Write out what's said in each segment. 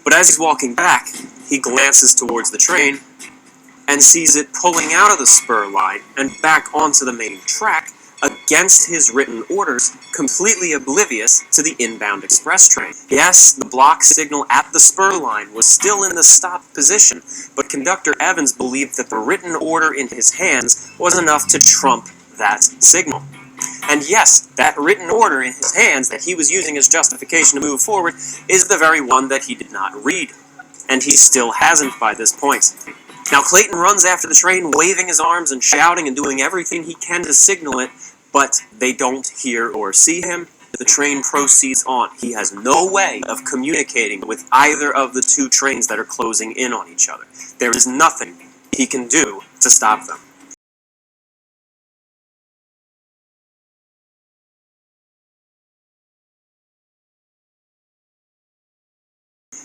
But as he's walking back, he glances towards the train and sees it pulling out of the spur line and back onto the main track against his written orders, completely oblivious to the inbound express train. Yes, the block signal at the spur line was still in the stop position, but Conductor Evans believed that the written order in his hands was enough to trump that signal. And yes, that written order in his hands that he was using as justification to move forward is the very one that he did not read. And he still hasn't by this point. Now Clayton runs after the train, waving his arms and shouting and doing everything he can to signal it, but they don't hear or see him. The train proceeds on. He has no way of communicating with either of the two trains that are closing in on each other. There is nothing he can do to stop them.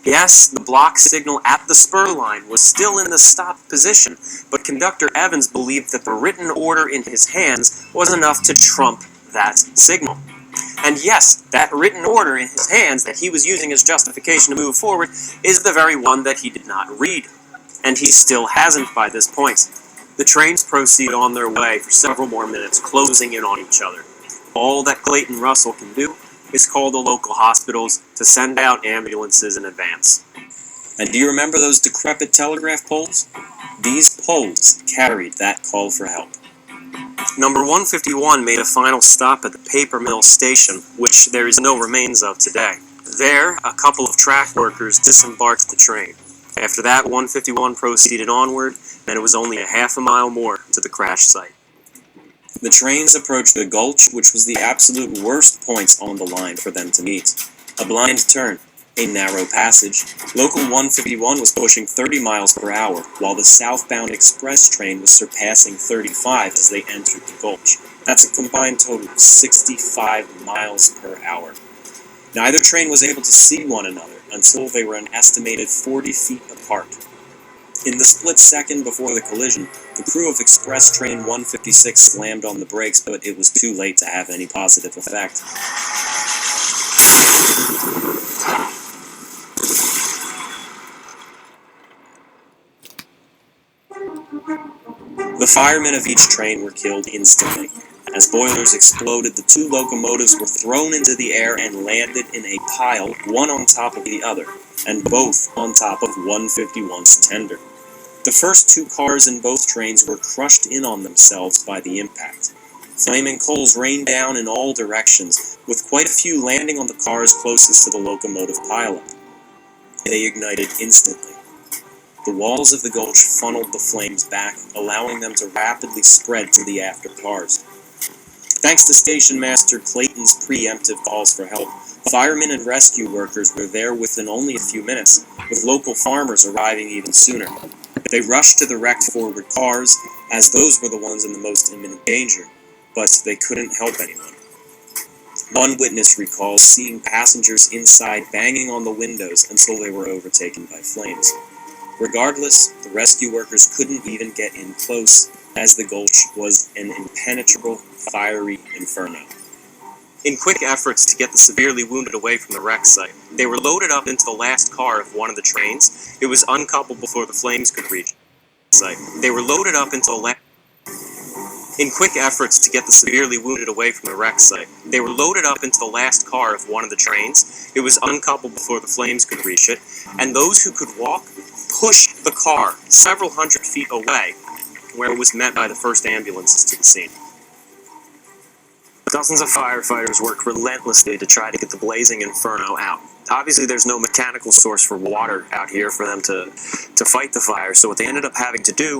Yes, the block signal at the spur line was still in the stop position, but Conductor Evans believed that the written order in his hands was enough to trump that signal. And yes, that written order in his hands that he was using as justification to move forward is the very one that he did not read. And he still hasn't by this point. The trains proceed on their way for several more minutes, closing in on each other. All that Clayton Russell can do is call the local hospitals to send out ambulances in advance. And do you remember those decrepit telegraph poles? These poles carried that call for help. Number 151 made a final stop at the paper mill station, which there is no remains of today. There, a couple of track workers disembarked the train. After that, 151 proceeded onward, and it was only a half a mile more to the crash site. The trains approached the gulch, which was the absolute worst points on the line for them to meet. A blind turn, a narrow passage. Local 151 was pushing 30 miles per hour, while the southbound express train was surpassing 35 as they entered the gulch. That's a combined total of 65 miles per hour. Neither train was able to see one another until they were an estimated 40 feet apart. In the split second before the collision, the crew of Express Train 156 slammed on the brakes, but it was too late to have any positive effect. The firemen of each train were killed instantly. As boilers exploded, the two locomotives were thrown into the air and landed in a pile, one on top of the other, and both on top of 151's tender. The first two cars in both trains were crushed in on themselves by the impact. Flaming coals rained down in all directions, with quite a few landing on the cars closest to the locomotive pileup. They ignited instantly. The walls of the gulch funneled the flames back, allowing them to rapidly spread to the after cars. Thanks to Station Master Clayton's preemptive calls for help, firemen and rescue workers were there within only a few minutes, with local farmers arriving even sooner. They rushed to the wrecked forward cars, as those were the ones in the most imminent danger, but they couldn't help anyone. One witness recalls seeing passengers inside banging on the windows until they were overtaken by flames. Regardless, the rescue workers couldn't even get in close, as the gulch was an impenetrable, fiery inferno. In quick efforts to get the severely wounded away from the wreck site, they were loaded up into the last car of one of the trains. It was uncoupled before the flames could reach the site. They were loaded up into the In quick efforts to get the severely wounded away from the wreck site, they were loaded up into the last car of one of the trains. It was uncoupled before the flames could reach it, and those who could walk pushed the car several hundred feet away, where it was met by the first ambulances to the scene. Dozens of firefighters worked relentlessly to try to get the blazing inferno out. Obviously, there's no mechanical source for water out here for them to fight the fire, so what they ended up having to do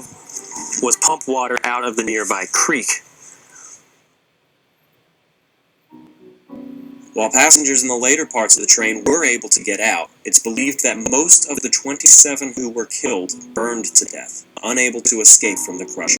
was pump water out of the nearby creek. While passengers in the later parts of the train were able to get out, it's believed that most of the 27 who were killed burned to death, unable to escape from the crush.